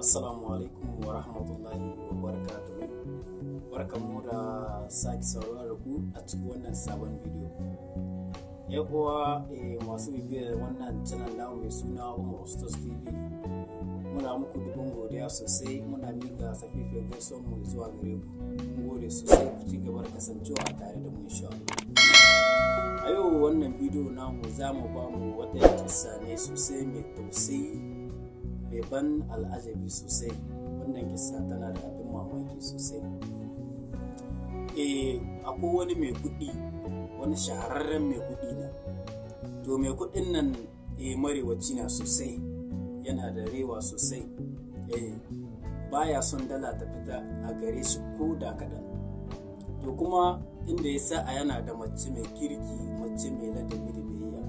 Assalamu alaikum wa rahmatullahi wa barakatuhu. Barkanmu da sake saurara da ku a cikin wannan sabon bidiyo. Ya kuwa masu bibiyar wannan channel namu mai suna Umar Ustaz TV. Muna muku dubin godiya sosai, muna miƙa safifin gaisuwar mu zuwa gare ku. Mun gode sosai, ku ci gaba da kasancewa tare da mu insha Allah. A yau wannan bidiyo namu za mu ba mu wata kissa ne sosai mai tausayi, mai ban al'ajabi sosai. Wannan kissa tana da abin mamaki sosai. Akwai wani mai kuɗi, wani shahararren mai kuɗi na. To mai kuɗin nan marewaci na sosai, yana da rewa sosai. Baya son dala ta fita a gare shi ko da kaɗan. To kuma inda ya sa yana da mace mai kirki, mace mai ladabi da biyayya,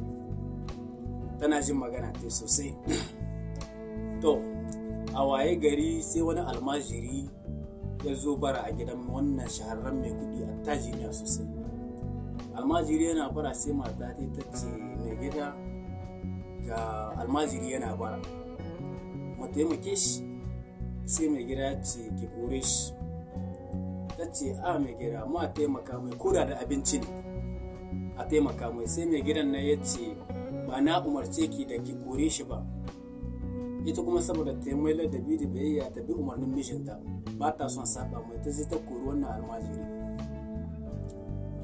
tana jin magana ta sosai. To a waye gari sai wani almajiri ya zo bara a gidan wannan shahararren mai kudi attajiriya sosai. Almajiri yana bara sai mata ta ce mai gida ga almajiri yana bara, mu taimake shi. Sai mai gida ya ce ki kore shi. Ta ce a mai gida mu a taimaka mai, koda da abinci ne a taimaka mai. Sai mai gidan nan ya ce ba na umarce ki da ki kore shi ba. Ita kuma saboda ta yi mai ladabi da biyayya ta bi umarnin mijinta, ba ta son saba mai, ta zai ta kori wannan almajiri.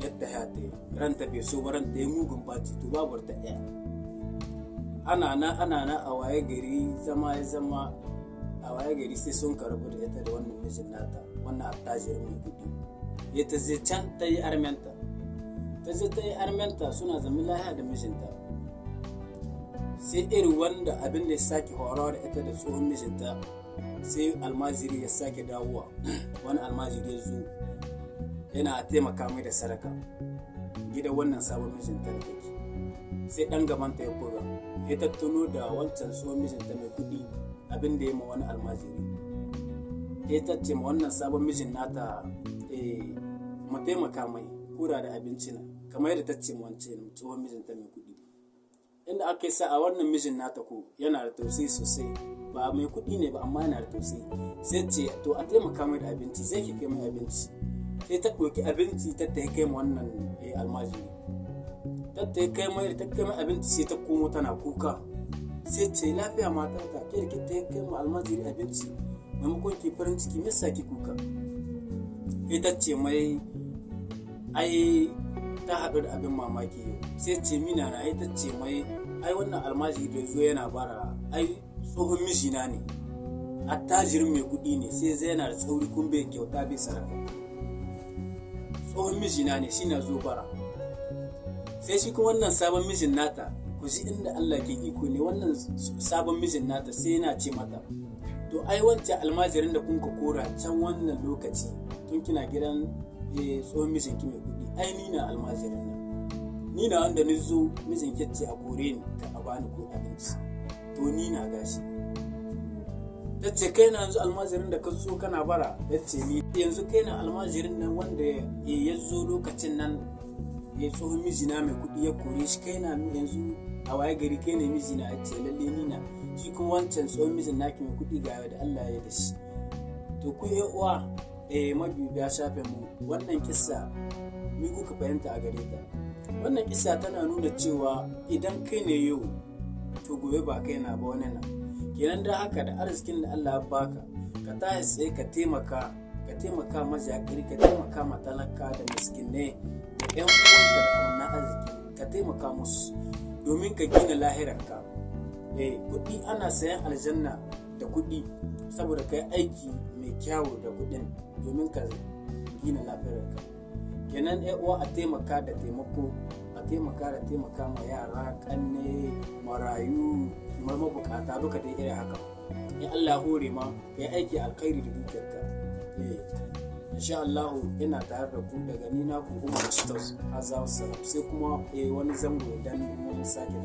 Yadda ya ta yi ranta bai so ba, ranta ya mugun baci, to babu ta ɗaya. Ana na a waye gari a waye gari sai sun karbu da ita da wannan mijin nata, wannan attajirin mai kuɗi. Ya ta zai can ta yi armenta, suna zama lahiya da mijinta. Sai irin wanda abin da ya sake horawa da ita da tsohon mijinta, sai almajiri ya sake dawowa. Wani almajiri ya zo yana taimaka mai da sadaka gidan wannan sabon mijinta da take. Sai dan gabanta ya buga, ya tattuno da wancan tsohon mijinta mai kuɗi abin da ya ma wani almajiri. Ya tace ma wannan sabon mijin nata mu taimaka mai kura da abinci na, kamar yadda tace ma wancan tsohon mijinta mai kuɗi. Inda aka yi sa a wannan mijin nata ko yana da tausayi sosai, ba mai kuɗi ne ba amma yana da tausayi. Sai ce to a taimaka mai da abinci, zai ki kai mai abinci. Sai ta ɗauki abinci ta kai ma wannan almajiri. Ta kai mai abinci sai ta komo tana kuka. Sai ce lafiya mata ta kirki ta kai ma almajiri abinci, maimakon ki farin ciki me yasa ki kuka? Ita ce mai ai ta haɗu da abin mamaki yau. Sai ce mina na, ita ce mai ai wannan almajiri da zo yana bara ai tsohon mijina ne, attajirin mai kuɗi ne, sai zai yana da tsauri kun bai kyauta bai sarrafa. Tsohon mijina ne shi na zo bara. Sai shi kuma wannan sabon mijin nata, ku ji inda Allah ke iko ne, wannan sabon mijin nata sai yana ce mata to ai wancan almajirin da kun ka kora can wannan lokaci tun kina gidan tsohon mijinki mai kuɗi, ai ni na almajirin nan, ni na wanda ni zo mijin ce a kore ni ka a bani ko abinci, to ni na gashi. Ta ce kai na yanzu almajirin da ka zo kana bara? Ya ce ni yanzu kai na almajirin nan wanda ya zo lokacin nan ya tsohon mijina mai kuɗi ya kore shi, kai na yanzu a waye gari kai ne mijina? Ya ce lalle ni na. Shi kuma wancan tsohon mijin naki mai kuɗi ga da Allah ya da shi. To ku uwa mabiya shafe mu, wannan kissa ni kuka fahimta a gare ta? Wannan kissa tana nuna cewa idan kai ne yau, to gobe ba kai na ba wani na. Kenan da haka da arzikin da Allah ya baka, ka tashi tsaye ka taimaka majakiri, ka taimaka matalaka da miskinai da ƴan uwanka da wannan arziki, ka taimaka musu domin ka gina lahirarka. Kuɗi ana sayan aljanna da kuɗi, saboda ka yi aiki mai kyawu da kuɗin domin ka gina lafiyarka. Kenan uwa a taimaka da taimako, a taimaka ma yara, kanne, marayu, mabukata, duka dai irin haka. In Allah hore ma ka yi aiki alkhairi da dukiyarka. Insha Allah ina tare da ku daga ni na ku Umar Ustaz. Sai kuma wani zango dan mun sake